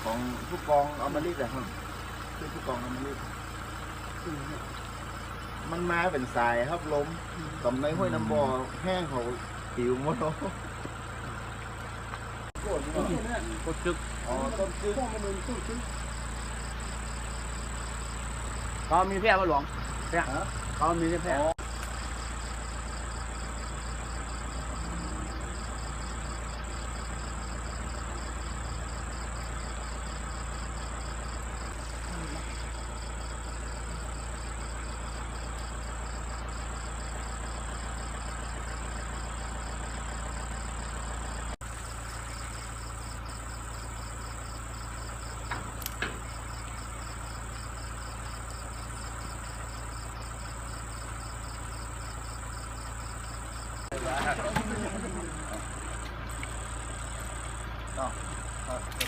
ของผู้กองอมฤตอะครับคือผู้กองอมฤตมันมาเป็นสายครับล้มตำในห้วยน้ำบ่อแห้งเขาผิวหมดแล้วโคตรโคตรจึกอ๋อต้นจึกเขามีแพร่มาหลวงแพร่เขามีแพร่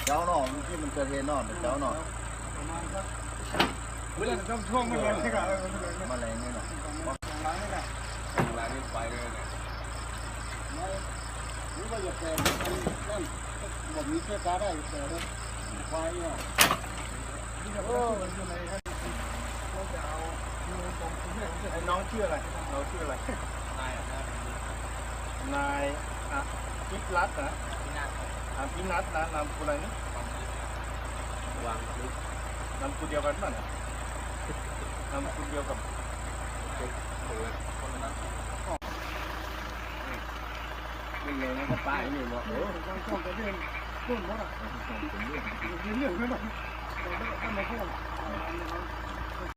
เจ้าหน่อที่มันเกิดเหตุนอนเจ้าหน่อเวลาช่วงมันเลยนี่ก็มาแรงนี่หน่อยร้านนี้ไปเลยเนี่ยนี่ก็จะแปลงนั่นแบบนี้เชื่อการได้แต่เลยไฟอ่ะโอ้มันอยู่ในครับเราจะเอาไอ้น้องชื่ออะไรน้องชื่ออะไรนายพิรัตน์นะพินัทนะนามคุณอะไรนี่วางนามคุณเดียวกันป่ะเนี่ยนามคุณเดียวกับนี่ไงมันก็ป้ายนี่บอกโอ้ช่องกระเดื่องต้นหมดอ่ะเรื่องไม่ต้องไม่มาพูด